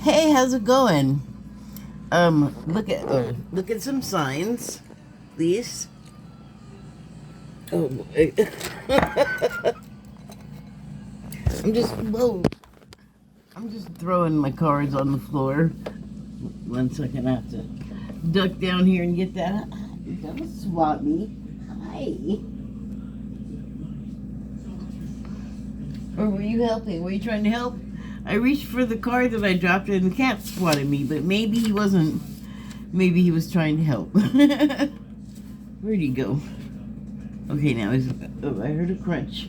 Hey, how's it going? Look at some signs, please. Oh boy. Whoa. I'm just throwing my cards on the floor. 1 second, I have to duck down here and get that. Don't swat me. Hi. Or were you helping? Were you trying to help? I reached for the card that I dropped and the cat swatted me, but maybe he wasn't. Maybe he was trying to help. Where'd he go? Okay, now he's. Oh, I heard a crunch.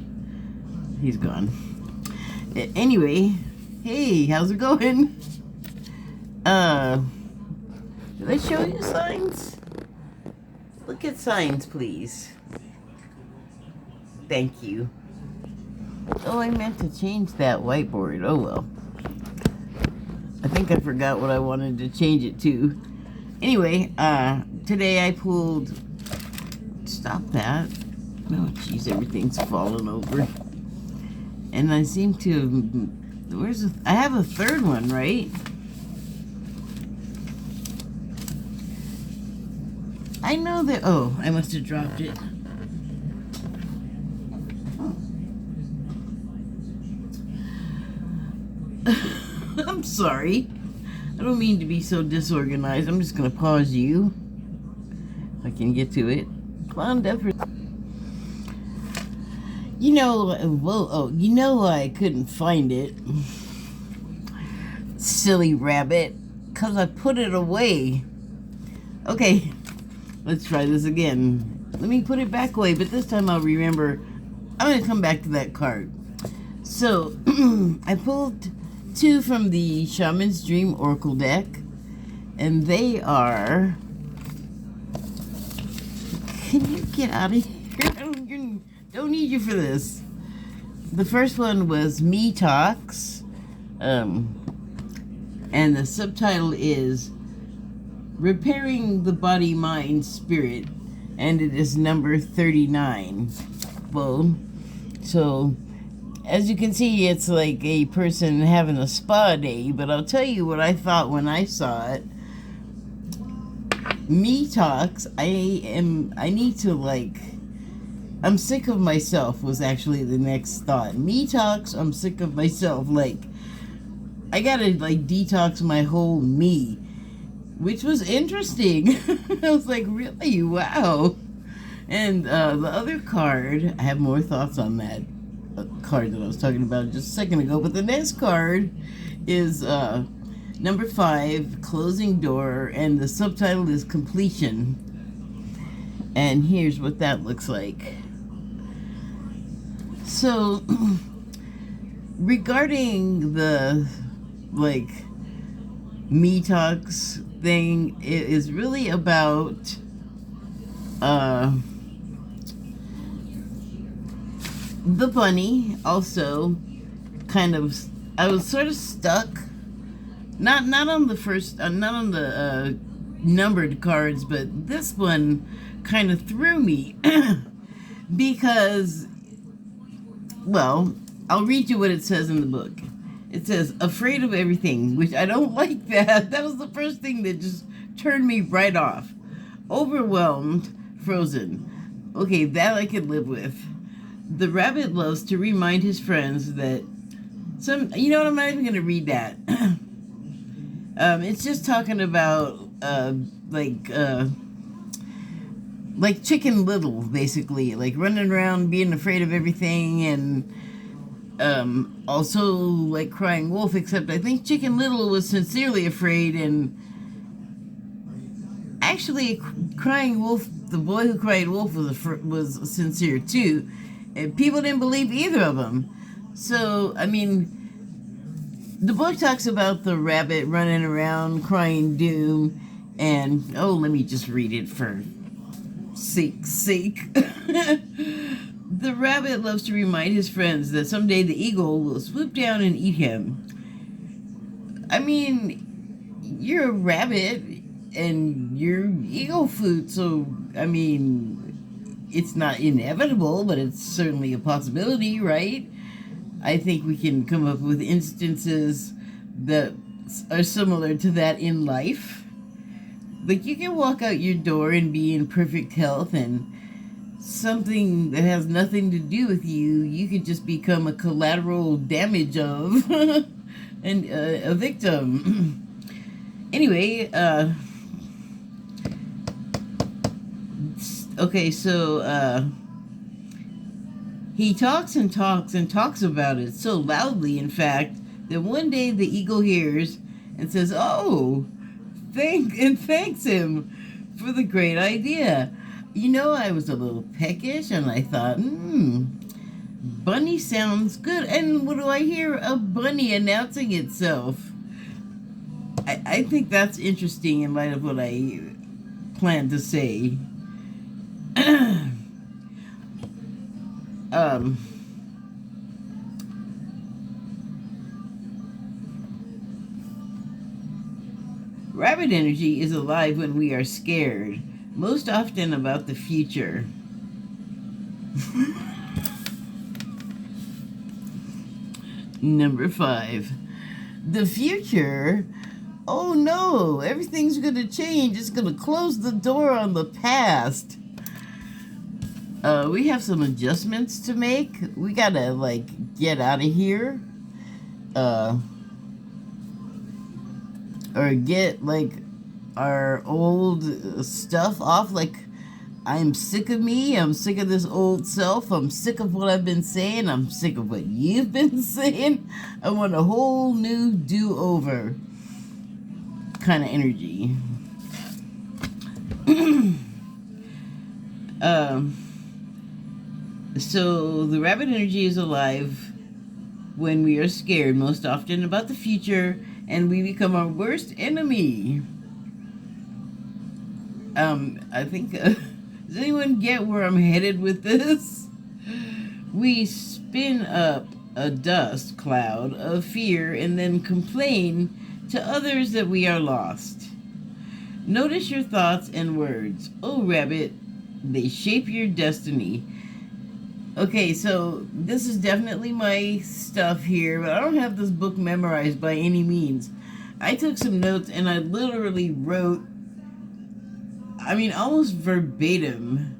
He's gone. Anyway, hey, how's it going? Did I show you signs? Look at signs, please. Thank you. Oh, I meant to change that whiteboard. Oh well. I think I forgot what I wanted to change it to. Anyway, today I pulled. Stop that. Oh, jeez, everything's falling over. And I seem to. I have a third one, right? I know that. Oh, I must have dropped it. I'm sorry. I don't mean to be so disorganized. I'm just going to pause you. If I can get to it. Come on, Duffer. You know I couldn't find it. Silly rabbit. Because I put it away. Okay, let's try this again. Let me put it back away, but this time I'll remember. I'm going to come back to that card. So, I pulled 2 from the Shaman's Dream Oracle deck, and they are. Can you get out of here? Don't need you for this. The first one was Me Talks, and the subtitle is Repairing the Body, Mind, Spirit, and it is number 39. Well, so as you can see, it's like a person having a spa day, but I'll tell you what I thought when I saw it. Me Talks, I'm sick of myself was actually the next thought. Me Talks, I'm sick of myself. Like, I gotta, detox my whole me, which was interesting. I was like, really? Wow. And the other card, I have more thoughts on that card that I was talking about just a second ago, but the next card is number 5, Closing Door, and the subtitle is Completion. And here's what that looks like. So, regarding the, Me Talks thing, it is really about, the bunny. Also, kind of, I was sort of stuck. Not on the first, not on the numbered cards, but this one kind of threw me because, well, I'll read you what it says in the book. It says, afraid of everything, which I don't like that. That was the first thing that just turned me right off. Overwhelmed, frozen. Okay, that I could live with. The rabbit loves to remind his friends that you know what, I'm not even going to read that. It's just talking about, like Chicken Little, basically. Like running around being afraid of everything, and also like Crying Wolf, except I think Chicken Little was sincerely afraid, and actually Crying Wolf, the boy who cried wolf, was sincere too. And people didn't believe either of them. So, I mean, the book talks about the rabbit running around crying doom, and, oh, let me just read it for sake's sake. The rabbit loves to remind his friends that someday the eagle will swoop down and eat him. I mean, you're a rabbit, and you're eagle food, so, I mean, it's not inevitable, but it's certainly a possibility, right? I think we can come up with instances that are similar to that in life. Like, you can walk out your door and be in perfect health, and something that has nothing to do with you, you could just become a collateral damage of and a victim. Anyway, okay, so he talks and talks and talks about it so loudly, in fact, that one day the eagle hears and says, "Oh, thanks him for the great idea. You know, I was a little peckish, and I thought, bunny sounds good." And what do I hear? A bunny announcing itself. I think that's interesting in light of what I plan to say. Rabbit energy is alive when we are scared, most often about the future. Number 5. The future? Oh no, everything's gonna change. It's gonna close the door on the past. We have some adjustments to make. We gotta, get out of here. Or get, our old stuff off. I'm sick of me. I'm sick of this old self. I'm sick of what I've been saying. I'm sick of what you've been saying. I want a whole new do-over kind of energy. So the rabbit energy is alive when we are scared, most often about the future, and we become our worst enemy. I think, does anyone get where I'm headed with this? We spin up a dust cloud of fear and then complain to others that we are lost. Notice your thoughts and words. Oh, rabbit, they shape your destiny. Okay, so this is definitely my stuff here, but I don't have this book memorized by any means. I took some notes and I literally wrote, almost verbatim,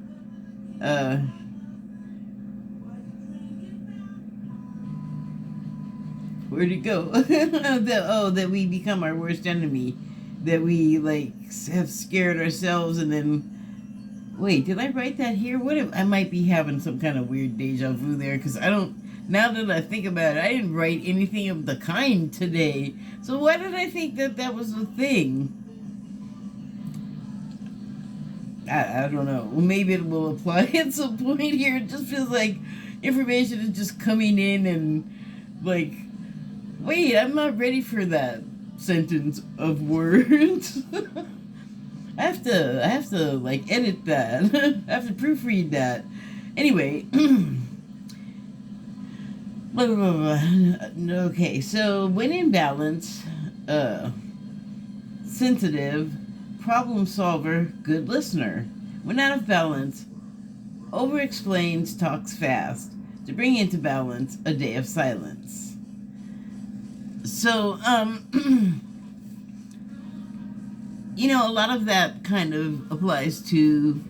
where'd it go? that we become our worst enemy. That we, have scared ourselves and then... Wait, did I write that here? What if I might be having some kind of weird deja vu there? Because I don't... Now that I think about it, I didn't write anything of the kind today. So why did I think that was a thing? I don't know. Well, maybe it will apply at some point here. It just feels like information is just coming in and, wait, I'm not ready for that sentence of words. I have to edit that. I have to proofread that. Anyway. Okay, so when in balance, sensitive, problem solver, good listener. When out of balance, over-explains, talks fast. To bring into balance, a day of silence. So, a lot of that kind of applies to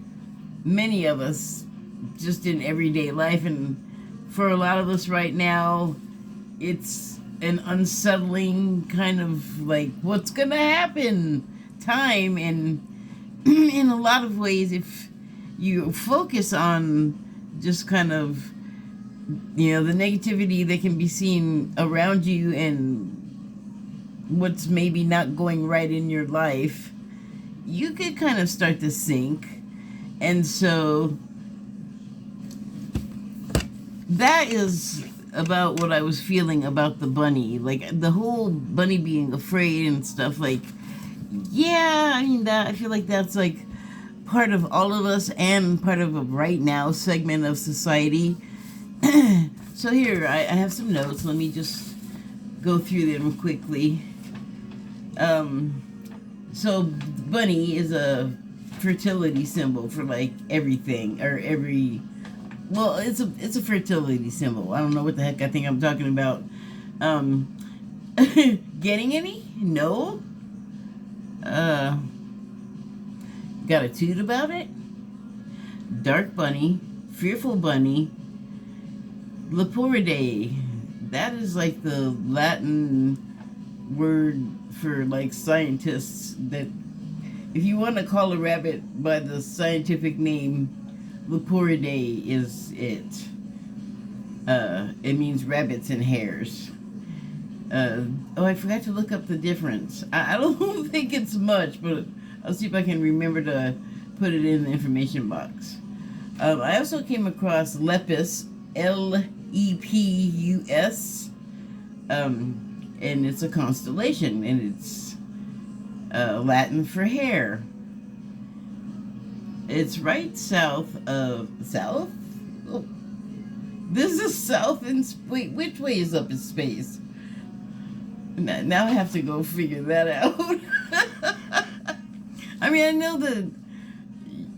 many of us just in everyday life, and for a lot of us right now, it's an unsettling kind of what's gonna happen time, and in a lot of ways, if you focus on just kind of the negativity that can be seen around you and what's maybe not going right in your life, you could kind of start to sink. And so that is about what I was feeling about the bunny, the whole bunny being afraid and stuff. That I feel like that's part of all of us and part of a right now segment of society. So here I have some notes. Let me just go through them quickly. So bunny is a fertility symbol for everything, or every... Well, it's a fertility symbol. I don't know what the heck I think I'm talking about. Getting any? No? Got a toot about it? Dark bunny, fearful bunny, leporidae. That is like the Latin word for like scientists that if you want to call a rabbit by the scientific name, leporidae is it. It means rabbits and hares. I forgot to look up the difference. I don't think it's much, but I'll see if I can remember to put it in the information box. I also came across lepus, Lepus, and it's a constellation, and it's Latin for hare. It's right south of south. Oh, this is south in wait. Which way is up in space? Now I have to go figure that out. I mean, I know that,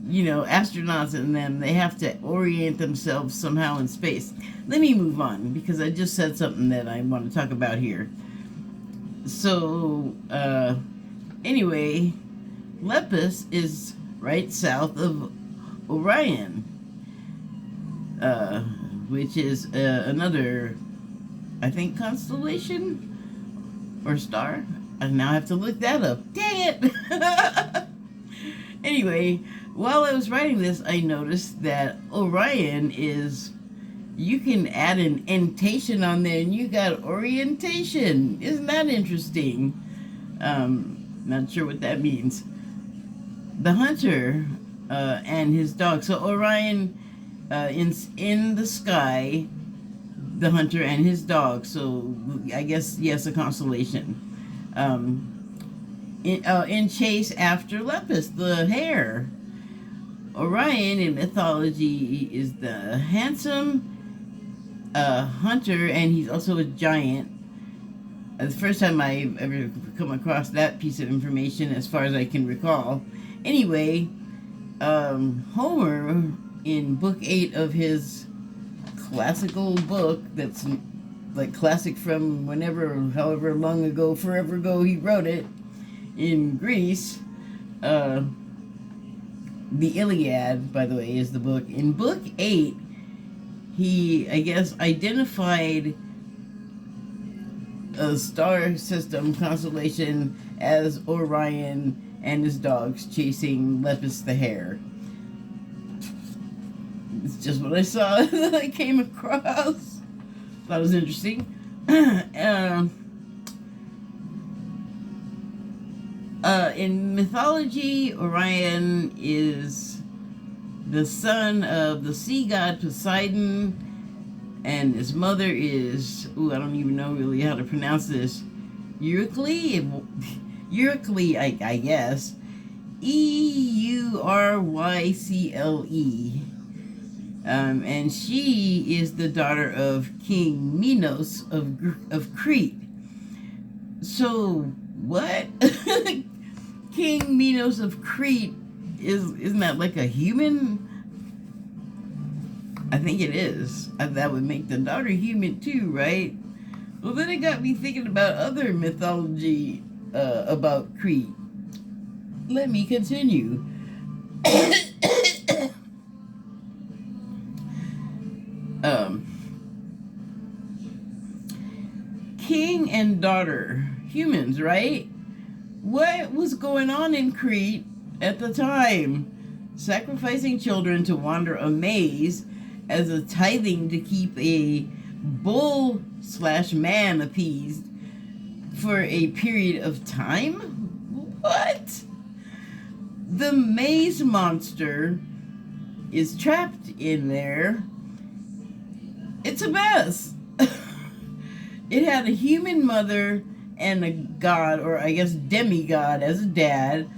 astronauts and them, they have to orient themselves somehow in space. Let me move on, because I just said something that I want to talk about here. So, anyway, Lepus is right south of Orion, which is another, I think, constellation or star. I now have to look that up. Dang it! Anyway, while I was writing this, I noticed that Orion is, you can add an entation on there and you got orientation. Isn't that interesting? Not sure what that means. The hunter and his dog. So Orion in the sky, the hunter and his dog. So I guess, yes, a constellation. In chase after Lepus, the hare. Orion in mythology is the handsome hunter, and he's also a giant. The first time I've ever come across that piece of information, as far as I can recall. Anyway, Homer, in book 8 of his classical book, that's like classic from whenever, however long ago, forever ago he wrote it, in Greece, the Iliad, by the way, is the book. In book 8, he, I guess, identified a star system constellation as Orion and his dogs chasing Lepus the hare. It's just what I saw that I came across. Thought it was interesting. In mythology, Orion is the son of the sea god Poseidon, and his mother is, I don't even know really how to pronounce this, Eurycle, I guess, Eurycle, and she is the daughter of King Minos of Crete. So what? King Minos of Crete isn't that like a human? I think it is. That would make the daughter human too, right? Well, then it got me thinking about other mythology about Crete. Let me continue. King and daughter, humans, right? What was going on in Crete at the time? Sacrificing children to wander a maze as a tithing to keep a bull/man appeased for a period of time? What? The maze monster is trapped in there. It's a mess. It had a human mother and a god, or I guess demigod, as a dad.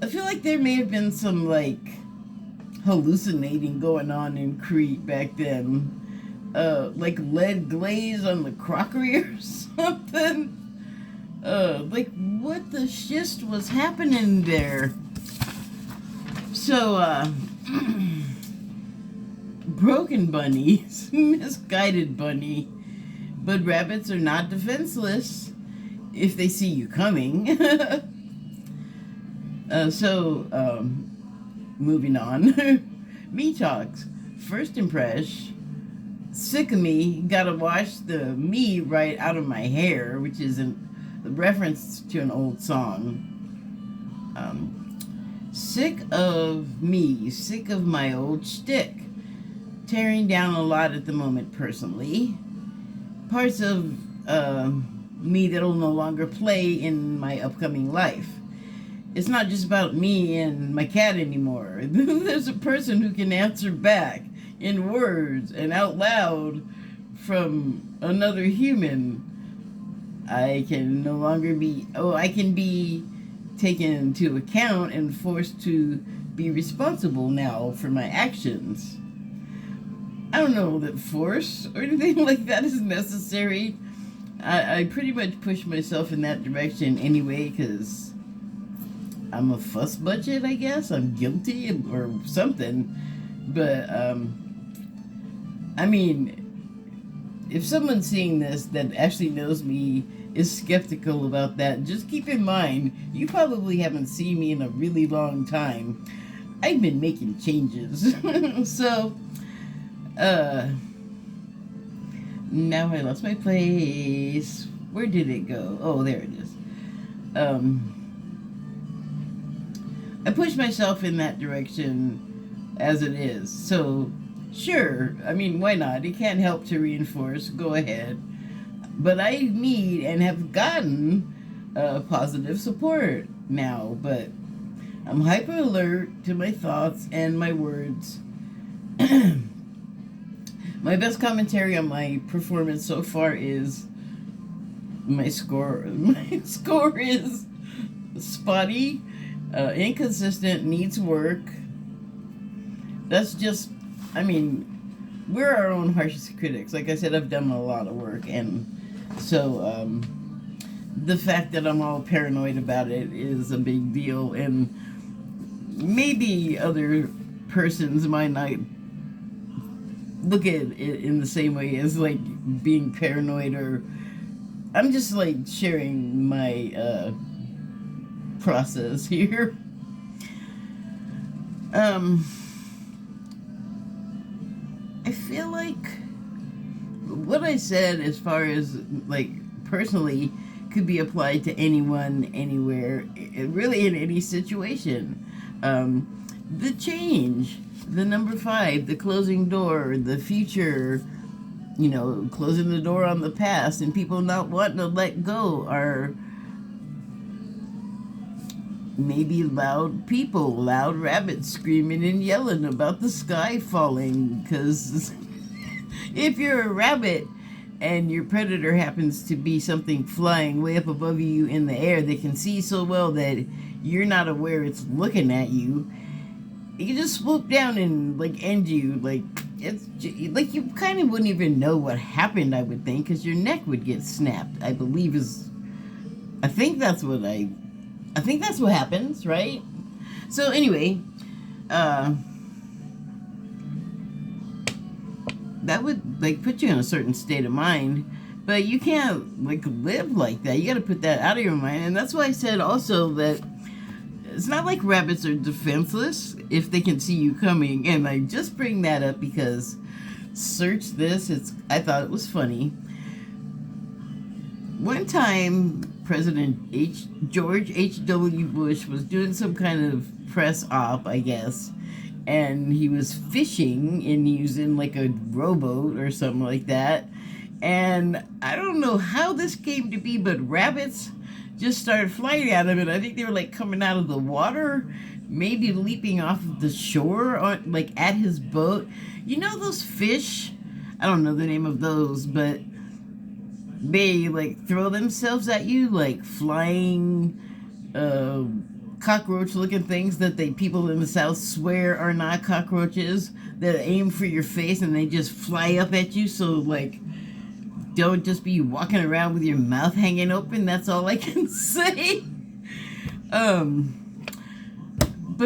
I feel like there may have been some, like, hallucinating going on in Crete back then. Like lead glaze on the crockery or something. Like, what the shit was happening there? So, broken bunnies, misguided bunny. But rabbits are not defenseless. if they see you coming. Moving on. Me talks. First impression, sick of me, gotta wash the me right out of my hair, which is a reference to an old song. Sick of me, sick of my old shtick. Tearing down a lot at the moment personally. Parts of me that'll no longer play in my upcoming life. It's not just about me and my cat anymore. There's a person who can answer back in words and out loud from another human. I can no longer be, I can be taken into account and forced to be responsible now for my actions. I don't know that force or anything like that is necessary. I pretty much push myself in that direction anyway, because I'm a fuss budget, I guess. I'm guilty or something. But, I mean, if someone seeing this that actually knows me is skeptical about that, just keep in mind, you probably haven't seen me in a really long time. I've been making changes. So, now I lost my place. Where did it go? Oh, there it is. I push myself in that direction as it is. So, sure, I mean, why not? It can't help to reinforce. Go ahead. But I need and have gotten positive support now. But I'm hyper alert to my thoughts and my words. My best commentary on my performance so far is my score. My score is spotty, inconsistent, needs work. That's just, I mean, we're our own harshest critics. Like I said, I've done a lot of work, and so the fact that I'm all paranoid about it is a big deal, and maybe other persons might not look at it in the same way as like being paranoid, or I'm just like sharing my process here. I feel like what I said as far as like personally could be applied to anyone, anywhere, really in any situation. The change, the number 5, the closing door, the future, you know, closing the door on the past, and people not wanting to let go are maybe loud people, loud rabbits screaming and yelling about the sky falling. Because if you're a rabbit and your predator happens to be something flying way up above you in the air that can see so well that you're not aware it's looking at you, you can just swoop down and like end you. Like it's like you kind of wouldn't even know what happened, I would think, because your neck would get snapped. I think that's what happens, right? So anyway, that would like put you in a certain state of mind, but you can't like live like that. You got to put that out of your mind, and that's why I said also that it's not like rabbits are defenseless if they can see you coming. And I just bring that up because search this. I thought it was funny. One time, President George H.W. Bush was doing some kind of press op, I guess, and he was fishing, and he was in like a rowboat or something like that. And I don't know how this came to be, but rabbits just started flying at him, and I think they were like coming out of the water, maybe leaping off of the shore on, like at his boat. You know those fish? I don't know the name of those, but they like throw themselves at you like flying cockroach looking things that people in the South swear are not cockroaches, that aim for your face and they just fly up at you. So like, don't just be walking around with your mouth hanging open. That's all I can say. But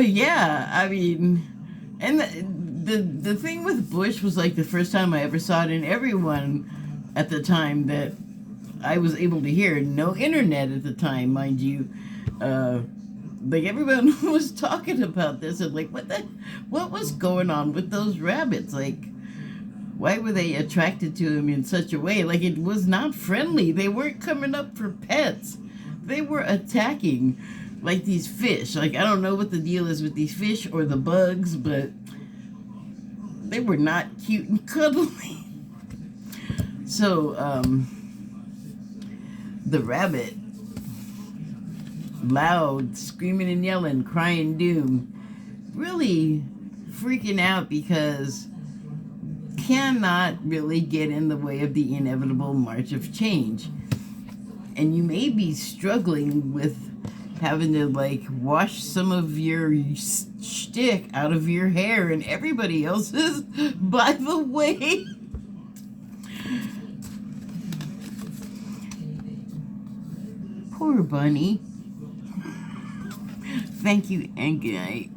yeah, I mean, and the thing with Bush was like the first time I ever saw it, and everyone at the time that I was able to hear. No internet at the time, mind you. Like everyone was talking about this and like what was going on with those rabbits? Like, why were they attracted to him in such a way? Like, it was not friendly. They weren't coming up for pets. They were attacking like these fish. Like, I don't know what the deal is with these fish or the bugs, but they were not cute and cuddly. So, the rabbit, loud, screaming and yelling, crying doom, really freaking out because cannot really get in the way of the inevitable march of change. And you may be struggling with having to like wash some of your shtick out of your hair and everybody else's, by the way. Poor bunny. Thank you and good night.